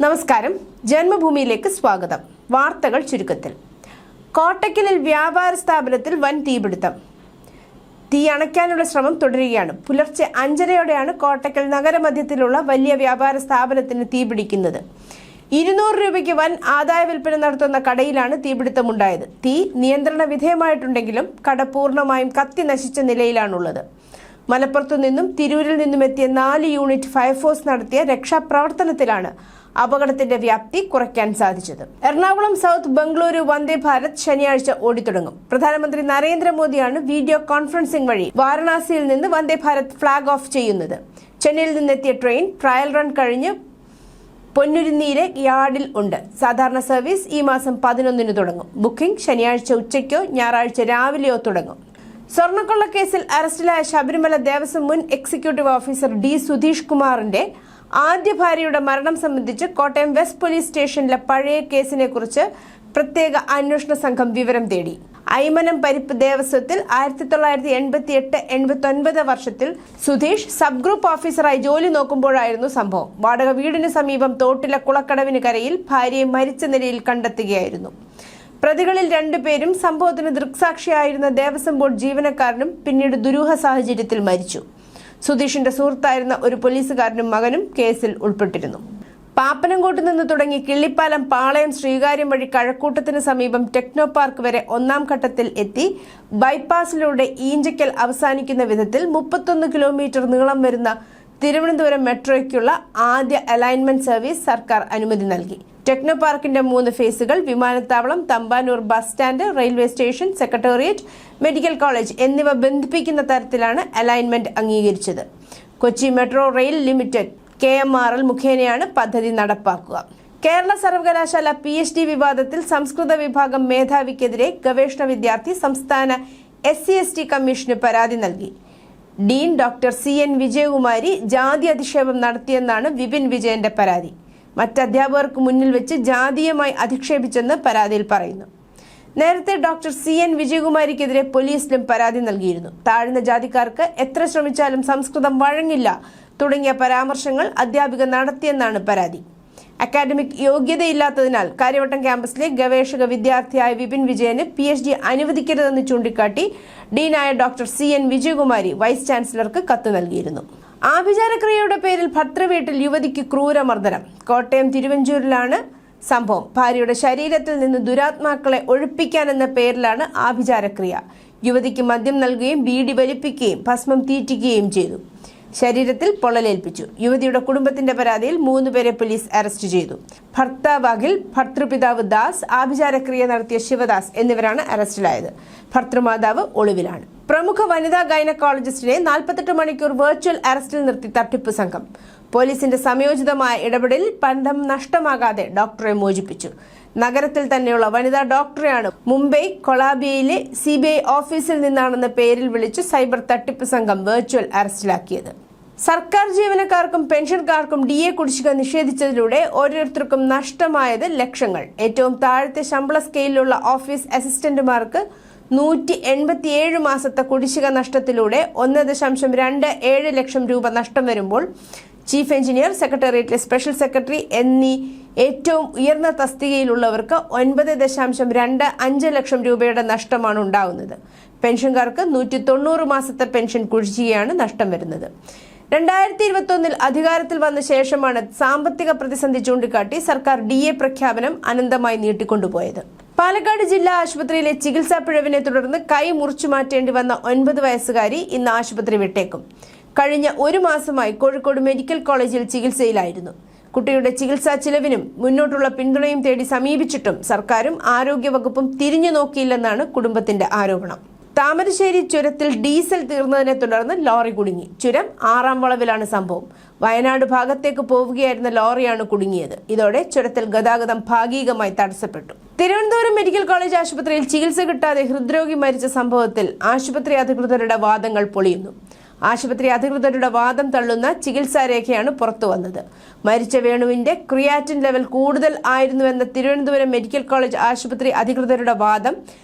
നമസ്കാരം, ജന്മഭൂമിയിലേക്ക് സ്വാഗതം. വാർത്തകൾ ചുരുക്കത്തിൽ. കോട്ടയ്ക്കലിൽ വ്യാപാര സ്ഥാപനത്തിൽ വൻ തീപിടുത്തം. തീ അണയ്ക്കാനുള്ള ശ്രമം തുടരുകയാണ്. പുലർച്ചെ 5:30യോടെയാണ് കോട്ടയ്ക്കൽ നഗരമധ്യത്തിലുള്ള വലിയ വ്യാപാര സ്ഥാപനത്തിന് തീപിടിക്കുന്നത്. 200 രൂപയ്ക്ക് വൻ ആദായ വിൽപ്പന നടത്തുന്ന കടയിലാണ് തീപിടുത്തമുണ്ടായത്. തീ നിയന്ത്രണ വിധേയമായിട്ടുണ്ടെങ്കിലും കട പൂർണ്ണമായും കത്തി നശിച്ച നിലയിലാണുള്ളത്. മലപ്പുറത്തു നിന്നും തിരൂരിൽ നിന്നും എത്തിയ 4 യൂണിറ്റ് ഫയർഫോഴ്സ് നടത്തിയ രക്ഷാപ്രവർത്തനത്തിലാണ് അപകടത്തിന്റെ വ്യാപ്തി കുറയ്ക്കാൻ സാധിച്ചത്. എറണാകുളം സൗത്ത് ബംഗളൂരു വന്ദേ ഭാരത് ശനിയാഴ്ച ഓടിത്തുടങ്ങും. പ്രധാനമന്ത്രി നരേന്ദ്രമോദിയാണ് വീഡിയോ കോൺഫറൻസിംഗ് വഴി വാരണാസിയിൽ നിന്ന് വന്ദേ ഭാരത് ഫ്ളാഗ് ഓഫ് ചെയ്യുന്നത്. ചെന്നൈയിൽ നിന്നെത്തിയ ട്രെയിൻ ട്രയൽ റൺ കഴിഞ്ഞ് പൊന്നുരുന്നിയിലെ യാർഡിൽ ഉണ്ട്. സാധാരണ സർവീസ് ഈ മാസം 11-ന് തുടങ്ങും. ബുക്കിംഗ് ശനിയാഴ്ച ഉച്ചയ്ക്കോ ഞായറാഴ്ച രാവിലെയോ തുടങ്ങും. സ്വർണ്ണക്കൊള്ള കേസിൽ അറസ്റ്റിലായ ശബരിമല ദേവസ്വം മുൻ എക്സിക്യൂട്ടീവ് ഓഫീസർ ഡി സുധീഷ് കുമാറിന്റെ ആദ്യ ഭാര്യയുടെ മരണം സംബന്ധിച്ച് കോട്ടയം വെസ്റ്റ് പോലീസ് സ്റ്റേഷനിലെ പഴയ കേസിനെ കുറിച്ച് പ്രത്യേക അന്വേഷണ സംഘം വിവരം തേടി. അയ്മനം പരിപ്പ് ദേവസ്വത്തിൽ 1988-89 വർഷത്തിൽ സുധീഷ് സബ് ഗ്രൂപ്പ് ഓഫീസറായി ജോലി നോക്കുമ്പോഴായിരുന്നു സംഭവം. വാടക വീടിന് സമീപം തോട്ടിലെ കുളക്കടവിന് കരയിൽ ഭാര്യയെ മരിച്ച നിലയിൽ കണ്ടെത്തുകയായിരുന്നു. പ്രതികളിൽ 2 പേരും സംഭവത്തിന് ദൃക്സാക്ഷിയായിരുന്ന ദേവസ്വം ബോർഡ് ജീവനക്കാരനും പിന്നീട് ദുരൂഹ സാഹചര്യത്തിൽ മരിച്ചു. സുധീഷിന്റെ സുഹൃത്തായിരുന്ന ഒരു പോലീസുകാരനും മകനും കേസിൽ ഉൾപ്പെട്ടിരുന്നു. പാപ്പനംകോട്ട് നിന്ന് തുടങ്ങി കിള്ളിപ്പാലം, പാളയം, ശ്രീകാര്യം വഴി കഴക്കൂട്ടത്തിന് സമീപം ടെക്നോ പാർക്ക് വരെ 1-ാം ഘട്ടത്തിൽ എത്തി ബൈപ്പാസിലൂടെ ഈഞ്ചക്കൽ അവസാനിക്കുന്ന വിധത്തിൽ 31 കിലോമീറ്റർ നീളം വരുന്ന തിരുവനന്തപുരം മെട്രോയ്ക്കുള്ള ആദ്യ അലൈൻമെന്റ് സർവീസ് സർക്കാർ അനുമതി നൽകി. ടെക്നോ പാർക്കിന്റെ 3 ഫേസുകൾ വിമാനത്താവളം, Thampanoor bus stand, railway station, secretariat, medical college എന്നിവ ബന്ധിപ്പിക്കുന്ന തരത്തിലാണ് അലൈൻമെന്റ് അംഗീകരിച്ചത്. Kochi metro rail limited KMRL മുഖേനയാണ് പദ്ധതി നടപ്പാക്കുക. കേരള സർവകലാശാല PhD വിവാദത്തിൽ സംസ്കൃത വിഭാഗം മേധാവിക്കെതിരെ ഗവേഷണ വിദ്യാർത്ഥി സംസ്ഥാന SC/ST കമ്മീഷന് പരാതി നൽകി. ഡീൻ ഡോക്ടർ CN വിജയകുമാരി ജാതി അധിക്ഷേപം നടത്തിയെന്നാണ് വിപിൻ വിജയന്റെ പരാതി. മറ്റധ്യാപകർക്ക് മുന്നിൽ വെച്ച് ജാതീയമായി അധിക്ഷേപിച്ചെന്ന് പരാതിയിൽ പറയുന്നു. നേരത്തെ ഡോക്ടർ CN വിജയകുമാരിക്കെതിരെ പോലീസിലും പരാതി നൽകിയിരുന്നു. താഴ്ന്ന ജാതിക്കാർക്ക് എത്ര ശ്രമിച്ചാലും സംസ്കൃതം വഴങ്ങില്ല തുടങ്ങിയ പരാമർശങ്ങൾ അധ്യാപിക നടത്തിയെന്നാണ് പരാതി. അക്കാഡമിക് യോഗ്യതയില്ലാത്തതിനാൽ കാര്യവട്ടം ക്യാമ്പസിലെ ഗവേഷക വിദ്യാർത്ഥിയായ വിപിൻ വിജയന് PhD അനുവദിക്കരുതെന്ന് ചൂണ്ടിക്കാട്ടി ഡീനായ ഡോക്ടർ CN വിജയകുമാരി വൈസ് ചാൻസലർക്ക് കത്ത് നൽകിയിരുന്നു. ആഭിചാരക്രിയയുടെ പേരിൽ ഭർത്തൃവീട്ടിൽ യുവതിക്ക് ക്രൂരമർദ്ദനം. കോട്ടയം തിരുവഞ്ചൂരിലാണ് സംഭവം. ഭാര്യയുടെ ശരീരത്തിൽ നിന്ന് ദുരാത്മാക്കളെ ഒഴിപ്പിക്കാനെന്ന പേരിലാണ് ആഭിചാരക്രിയ. യുവതിക്ക് മദ്യം നൽകുകയും ബീഡി വലിപ്പിക്കുകയും ഭസ്മം തീറ്റിക്കുകയും ചെയ്തു. ശരീരത്തിൽ പൊള്ളലേൽപ്പിച്ചു. യുവതിയുടെ കുടുംബത്തിന്റെ പരാതിയിൽ 3 പേരെ പോലീസ് അറസ്റ്റ് ചെയ്തു. ഭർത്താവ് അഖിൽ, ഭർത്തൃപിതാവ് ദാസ്, ആഭിചാരക്രിയ നടത്തിയ ശിവദാസ് എന്നിവരാണ് അറസ്റ്റിലായത്. ഭർത്തൃമാതാവ് ഒളിവിലാണ്. പ്രമുഖ വനിതാ ഗൈനക്കോളജിസ്റ്റിനെ 48 മണിക്കൂർ വെർച്വൽ അറസ്റ്റിൽ നിർത്തി തട്ടിപ്പ് സംഘം. പോലീസിന്റെ സമയോചിതമായ ഇടപെടലിൽ പണം നഷ്ടമാകാതെ ഡോക്ടറെ മോചിപ്പിച്ചു. നഗരത്തിൽ തന്നെയുള്ള വനിതാ ഡോക്ടറെയാണ് മുംബൈ കൊളാബിയയിലെ CBI ഓഫീസിൽ നിന്നാണെന്ന പേരിൽ വിളിച്ച് സൈബർ തട്ടിപ്പ് സംഘം വെർച്വൽ അറസ്റ്റിലാക്കിയത്. സർക്കാർ ജീവനക്കാർക്കും പെൻഷൻകാർക്കും DA കുടിശ്ശിക നിഷേധിച്ചതിലൂടെ ഓരോരുത്തർക്കും നഷ്ടമായത് ലക്ഷങ്ങൾ. ഏറ്റവും താഴത്തെ ശമ്പള സ്കെയിലുള്ള ഓഫീസ് അസിസ്റ്റന്റുമാർക്ക് 187 മാസത്തെ കുടിശ്ശിക നഷ്ടത്തിലൂടെ 1.27 ലക്ഷം രൂപ നഷ്ടം വരുമ്പോൾ ചീഫ് എഞ്ചിനീയർ, സെക്രട്ടേറിയറ്റിലെ സ്പെഷ്യൽ സെക്രട്ടറി എന്നീ ഏറ്റവും ഉയർന്ന തസ്തികയിലുള്ളവർക്ക് 9.25 ലക്ഷം രൂപയുടെ നഷ്ടമാണ് ഉണ്ടാകുന്നത്. പെൻഷൻകാർക്ക് 190 മാസത്തെ പെൻഷൻ കുടിശ്ശികയാണ് നഷ്ടം വരുന്നത്. 2021 അധികാരത്തിൽ വന്ന ശേഷമാണ് സാമ്പത്തിക പ്രതിസന്ധി ചൂണ്ടിക്കാട്ടി സർക്കാർ DA പ്രഖ്യാപനം അനന്തമായി നീട്ടിക്കൊണ്ടുപോയത്. പാലക്കാട് ജില്ലാ ആശുപത്രിയിലെ ചികിത്സാ പിഴവിനെ തുടർന്ന് കൈ മുറിച്ചു മാറ്റേണ്ടി വന്ന 9 വയസ്സുകാരി ഇന്ന് ആശുപത്രി വിട്ടേക്കും. കഴിഞ്ഞ 1 മാസമായി കോഴിക്കോട് മെഡിക്കൽ കോളേജിൽ ചികിത്സയിലായിരുന്നു. കുട്ടിയുടെ ചികിത്സാ ചിലവിനും മുന്നോട്ടുള്ള പിന്തുണയും തേടി സമീപിച്ചിട്ടും സർക്കാരും ആരോഗ്യവകുപ്പും തിരിഞ്ഞു നോക്കിയില്ലെന്നാണ് കുടുംബത്തിന്റെ ആരോപണം. താമരശ്ശേരി ചുരത്തിൽ ഡീസൽ തീർന്നതിനെ തുടർന്ന് ലോറി കുടുങ്ങി. ചുരം 6-ാം വളവിലാണ് സംഭവം. വയനാട് ഭാഗത്തേക്ക് പോവുകയായിരുന്ന ലോറിയാണ് കുടുങ്ങിയത്. ഇതോടെ ചുരത്തിൽ ഗതാഗതം ഭാഗികമായി തടസ്സപ്പെട്ടു. തിരുവനന്തപുരം മെഡിക്കൽ കോളേജ് ആശുപത്രിയിൽ ചികിത്സ കിട്ടാതെ ഹൃദ്രോഗി മരിച്ച സംഭവത്തിൽ ആശുപത്രി അധികൃതരുടെ വാദങ്ങൾ പൊളിയുന്നു. ആശുപത്രി അധികൃതരുടെ വാദം തള്ളുന്ന ചികിത്സാരേഖയാണ് പുറത്തു വന്നത്. മരിച്ച വേണുവിന്റെ ക്രിയാറ്റിൻ ലെവൽ കൂടുതൽ ആയിരുന്നുവെന്ന തിരുവനന്തപുരം മെഡിക്കൽ കോളേജ് ആശുപത്രി അധികൃതരുടെ വാദം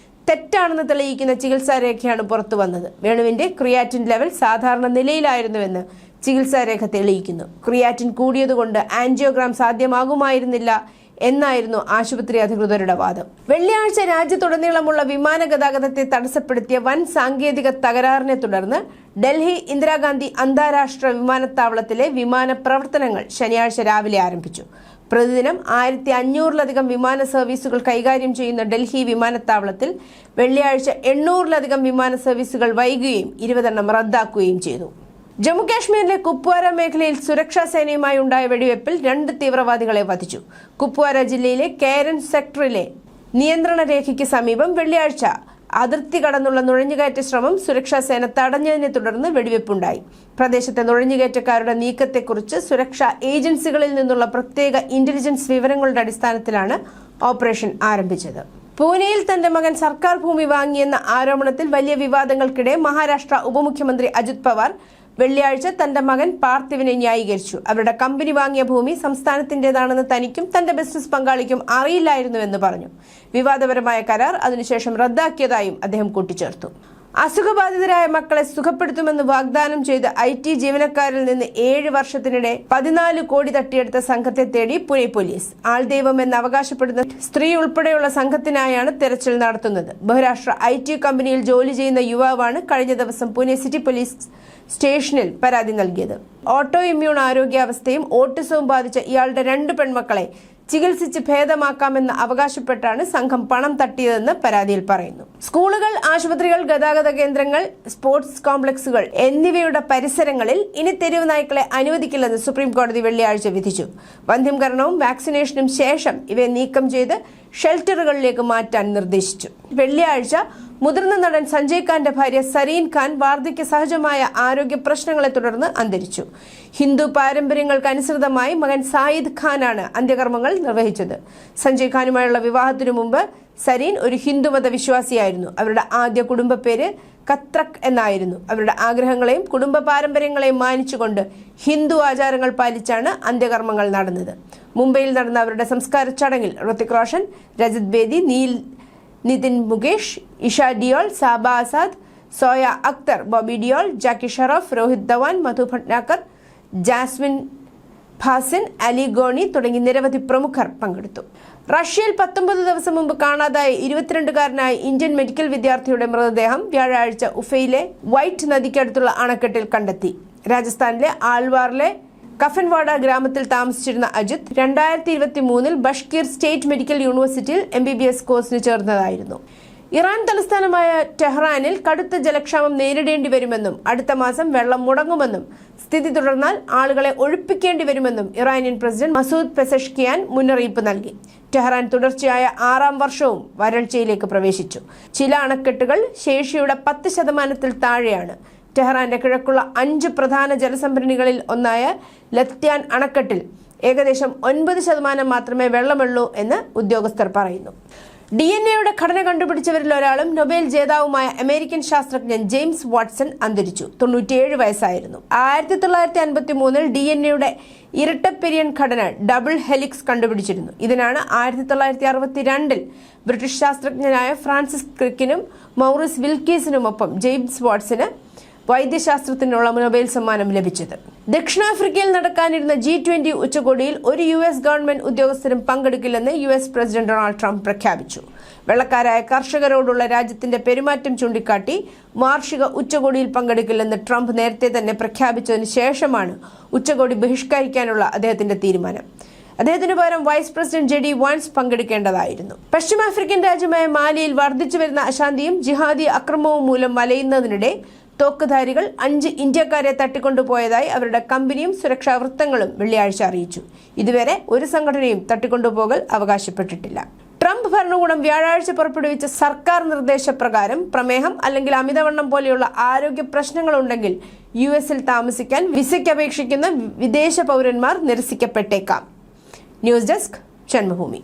തെറ്റാണെന്ന് തെളിയിക്കുന്ന ചികിത്സാരേഖയാണ് പുറത്തു വന്നത്. വേണുവിന്റെ ക്രിയാറ്റിൻ ലെവൽ സാധാരണ നിലയിലായിരുന്നുവെന്ന് ചികിത്സാരേഖ തെളിയിക്കുന്നു. ക്രിയാറ്റിൻ കൂടിയതുകൊണ്ട് ആൻജിയോഗ്രാം സാധ്യമാകുമായിരുന്നില്ല എന്നായിരുന്നു ആശുപത്രി അധികൃതരുടെ വാദം. വെള്ളിയാഴ്ച രാജ്യത്തുടനീളമുള്ള വിമാന ഗതാഗതത്തെ തടസ്സപ്പെടുത്തിയ വൻ സാങ്കേതിക തകരാറിനെ തുടർന്ന് ഡൽഹി ഇന്ദിരാഗാന്ധി അന്താരാഷ്ട്ര വിമാനത്താവളത്തിലെ വിമാന പ്രവർത്തനങ്ങൾ ശനിയാഴ്ച രാവിലെ ആരംഭിച്ചു. പ്രതിദിനം 1500-ലധികം വിമാന സർവീസുകൾ കൈകാര്യം ചെയ്യുന്ന ഡൽഹി വിമാനത്താവളത്തിൽ വെള്ളിയാഴ്ച 800-ലധികം വിമാന സർവീസുകൾ വൈകുകയും 20 എണ്ണം റദ്ദാക്കുകയും ചെയ്തു. ജമ്മുകാശ്മീരിലെ കുപ്വാര മേഖലയിൽ സുരക്ഷാ സേനയുമായി ഉണ്ടായ വെടിവെപ്പിൽ 2 തീവ്രവാദികളെ വധിച്ചു. കുപ്വാര ജില്ലയിലെ കേരൻ സെക്ടറിലെ നിയന്ത്രണ രേഖയ്ക്ക് സമീപം വെള്ളിയാഴ്ച അതിർത്തി കടന്നുള്ള നുഴഞ്ഞുകയറ്റ ശ്രമം സുരക്ഷാ സേന തടഞ്ഞതിനെ തുടർന്ന് വെടിവെപ്പുണ്ടായി. പ്രദേശത്തെ നുഴഞ്ഞുകയറ്റക്കാരുടെ നീക്കത്തെക്കുറിച്ച് സുരക്ഷാ ഏജൻസികളിൽ നിന്നുള്ള പ്രത്യേക ഇന്റലിജൻസ് വിവരങ്ങളുടെ അടിസ്ഥാനത്തിലാണ് ഓപ്പറേഷൻ ആരംഭിച്ചത്. പൂനെയിൽ തന്റെ മകൻ സർക്കാർ ഭൂമി വാങ്ങിയെന്ന ആരോപണത്തിൽ വലിയ വിവാദങ്ങൾക്കിടെ മഹാരാഷ്ട്ര ഉപമുഖ്യമന്ത്രി അജിത് പവാർ വെള്ളിയാഴ്ച തന്റെ മകൻ പാർത്ഥിവിനെ ന്യായീകരിച്ചു. അവരുടെ കമ്പനി വാങ്ങിയ ഭൂമി സംസ്ഥാനത്തിന്റേതാണെന്ന് തനിക്കും തന്റെ ബിസിനസ് പങ്കാളിക്കും അറിയില്ലായിരുന്നുവെന്ന് പറഞ്ഞു. വിവാദപരമായ കരാർ അതിനുശേഷം റദ്ദാക്കിയതായും അദ്ദേഹം കൂട്ടിച്ചേർത്തു. അസുഖബാധിതരായ മക്കളെ സുഖപ്പെടുത്തുമെന്ന് വാഗ്ദാനം ചെയ്ത് IT ജീവനക്കാരിൽ നിന്ന് 7 വർഷത്തിനിടെ 14 കോടി തട്ടിയെടുത്ത സംഘത്തെ തേടി പുനെ പോലീസ്. ആൾദൈവം എന്ന് അവകാശപ്പെടുന്ന സ്ത്രീ ഉൾപ്പെടെയുള്ള സംഘത്തിനായാണ് തെരച്ചിൽ നടത്തുന്നത്. ബഹുരാഷ്ട്ര IT കമ്പനിയിൽ ജോലി ചെയ്യുന്ന യുവാവാണ് കഴിഞ്ഞ ദിവസം പുനെ സിറ്റി പോലീസ് സ്റ്റേഷനിൽ പരാതി നൽകിയത്. ഓട്ടോ ഇമ്മ്യൂൺ ആരോഗ്യാവസ്ഥയും ഓട്ടിസവും ബാധിച്ച ഇയാളുടെ 2 പെൺമക്കളെ ചികിത്സിച്ച് ഭേദമാക്കാമെന്ന് അവകാശപ്പെട്ടാണ് സംഘം പണം തട്ടിയതെന്ന് പരാതിയിൽ പറയുന്നു. സ്കൂളുകൾ, ആശുപത്രികൾ, ഗതാഗത കേന്ദ്രങ്ങൾ, സ്പോർട്സ് കോംപ്ലക്സുകൾ എന്നിവയുടെ പരിസരങ്ങളിൽ ഇനി തെരുവ് നായ്ക്കളെ അനുവദിക്കില്ലെന്ന് സുപ്രീം കോടതി വെള്ളിയാഴ്ച വിധിച്ചു. വന്ധ്യംകരണവും വാക്സിനേഷനും ശേഷം ഇവയെ നീക്കം ചെയ്ത് ഷെൽട്ടറുകളിലേക്ക് മാറ്റാൻ നിർദ്ദേശിച്ചു. വെള്ളിയാഴ്ച മുതിർന്ന നടൻ സഞ്ജയ് ഖാന്റെ ഭാര്യ സരീൻ ഖാൻ വാർദ്ധക്യ സഹജമായ ആരോഗ്യ പ്രശ്നങ്ങളെ തുടർന്ന് അന്തരിച്ചു. ഹിന്ദു പാരമ്പര്യങ്ങൾക്കനുസൃതമായി മകൻ സായിദ് ഖാനാണ് അന്ത്യകർമ്മങ്ങൾ നിർവഹിച്ചത്. സഞ്ജയ് ഖാനുമായുള്ള വിവാഹത്തിനു മുമ്പ് സരീൻ ഒരു ഹിന്ദുമത വിശ്വാസിയായിരുന്നു. അവരുടെ ആദ്യ കുടുംബ പേര് കത്രക് എന്നായിരുന്നു. അവരുടെ ആഗ്രഹങ്ങളെയും കുടുംബ പാരമ്പര്യങ്ങളെയും മാനിച്ചുകൊണ്ട് ഹിന്ദു ആചാരങ്ങൾ പാലിച്ചാണ് അന്ത്യകർമ്മങ്ങൾ നടന്നത്. മുംബൈയിൽ നടന്ന അവരുടെ സംസ്കാര ചടങ്ങിൽ ഋത്തിക് റോഷൻ, രജത് ബേദി, നിതിൻ മുകേഷ്, ഇഷ ഡിയോൾ, സാബ ആസാദ്, സോയ അക്തർ, ബോബി ഡിയോൾ, ജാക്കി ഷറഫ്, രോഹിത് ധവാൻ, മധു ഭട്നാഗർ, ജാസ്മിൻ ഭാസിൻ, അലി ഗോണി തുടങ്ങി നിരവധി പ്രമുഖർ പങ്കെടുത്തു. റഷ്യയിൽ 19 ദിവസം മുമ്പ് കാണാതായ 22-കാരനായ ഇന്ത്യൻ മെഡിക്കൽ വിദ്യാർത്ഥിയുടെ മൃതദേഹം വ്യാഴാഴ്ച ഉഫയിലെ വൈറ്റ് നദിക്കടുത്തുള്ള അണക്കെട്ടിൽ കണ്ടെത്തി. രാജസ്ഥാനിലെ ആൾവാറിലെ കഫൻവാഡ ഗ്രാമത്തിൽ താമസിച്ചിരുന്ന അജിത് 2023-ൽ ബഷ്കീർ സ്റ്റേറ്റ് മെഡിക്കൽ യൂണിവേഴ്സിറ്റിയിൽ MBBS കോഴ്സിന് ചേർന്നതായിരുന്നു. ഇറാൻ തലസ്ഥാനമായ ടെഹ്റാനിൽ കടുത്ത ജലക്ഷാമം നേരിടേണ്ടി വരുമെന്നും അടുത്ത മാസം വെള്ളം മുടങ്ങുമെന്നും സ്ഥിതി തുടർന്നാൽ ആളുകളെ ഒഴിപ്പിക്കേണ്ടി വരുമെന്നും ഇറാനിയൻ പ്രസിഡന്റ് മസൂദ് പെസഷ്കിയാൻ മുന്നറിയിപ്പ് നൽകി. ടെഹ്റാൻ തുടർച്ചയായ 6ാം വർഷവും വരൾച്ചയിലേക്ക് പ്രവേശിച്ചു. ചില അണക്കെട്ടുകൾ ശേഷിയുടെ 10% താഴെയാണ്. ടെഹ്റാന്റെ കിഴക്കുള്ള 5 പ്രധാന ജലസംഭരണികളിൽ ഒന്നായ ലത്യാൻ അണക്കെട്ടിൽ ഏകദേശം 9% മാത്രമേ വെള്ളമുള്ളൂ എന്ന് ഉദ്യോഗസ്ഥർ പറയുന്നു. DNA-യുടെ ഘടന കണ്ടുപിടിച്ചവരിൽ ഒരാളും നൊബേൽ ജേതാവുമായ അമേരിക്കൻ ശാസ്ത്രജ്ഞൻ ജെയിംസ് വാട്സൺ അന്തരിച്ചു. 97 വയസ്സായിരുന്നു. 1953-ൽ DNA-യുടെ ഇരട്ടപ്പെരിയൻ ഘടന ഡബിൾ ഹെലിക്സ് കണ്ടുപിടിച്ചിരുന്നു. ഇതിനാണ് 1962-ൽ ബ്രിട്ടീഷ് ശാസ്ത്രജ്ഞനായ ഫ്രാൻസിസ് ക്രിക്കിനും മൗറിസ് വിൽക്കീസിനുമൊപ്പം ജെയിംസ് വാട്സന് വൈദ്യശാസ്ത്രത്തിനുള്ള നൊബേൽ സമ്മാനം ലഭിച്ചത്. ദക്ഷിണാഫ്രിക്കയിൽ നടക്കാനിരുന്ന G20 ഉച്ചകോടിയിൽ ഒരു US ഗവൺമെന്റ് ഉദ്യോഗസ്ഥരും പങ്കെടുക്കില്ലെന്ന് US പ്രസിഡന്റ് ഡൊണാൾഡ് ട്രംപ് പ്രഖ്യാപിച്ചു. വെള്ളക്കാരായ കർഷകരോടുള്ള രാജ്യത്തിന്റെ പെരുമാറ്റം ചൂണ്ടിക്കാട്ടി വാർഷിക ഉച്ചകോടിയിൽ പങ്കെടുക്കില്ലെന്ന് ട്രംപ് നേരത്തെ തന്നെ പ്രഖ്യാപിച്ചതിന് ശേഷമാണ് ഉച്ചകോടി ബഹിഷ്കരിക്കാനുള്ള അദ്ദേഹത്തിന്റെ തീരുമാനം. അദ്ദേഹത്തിന് പകരം വൈസ് പ്രസിഡന്റ് JD വാൻസ് പങ്കെടുക്കേണ്ടതായിരുന്നു. പശ്ചിമാഫ്രിക്കൻ രാജ്യമായ മാലിയിൽ വർദ്ധിച്ചുവരുന്ന അശാന്തിയും ജിഹാദി അക്രമവും മൂലം വലയുന്നതിനിടെ തോക്കുധാരികൾ 5 ഇന്ത്യക്കാരെ തട്ടിക്കൊണ്ടുപോയതായി അവരുടെ കമ്പനിയും സുരക്ഷാ വൃത്തങ്ങളും വെള്ളിയാഴ്ച അറിയിച്ചു. ഇതുവരെ ഒരു സംഘടനയും തട്ടിക്കൊണ്ടുപോകൽ അവകാശപ്പെട്ടിട്ടില്ല. ട്രംപ് ഭരണകൂടം വ്യാഴാഴ്ച പുറപ്പെടുവിച്ച സർക്കാർ നിർദ്ദേശപ്രകാരം പ്രമേഹം അല്ലെങ്കിൽ അമിതവണ്ണം പോലെയുള്ള ആരോഗ്യ പ്രശ്നങ്ങളുണ്ടെങ്കിൽ US-ൽ താമസിക്കാൻ വിസയ്ക്ക് അപേക്ഷിക്കുന്ന വിദേശ പൗരന്മാർ നിരസിക്കപ്പെട്ടേക്കാം. News desk Janmabhumi.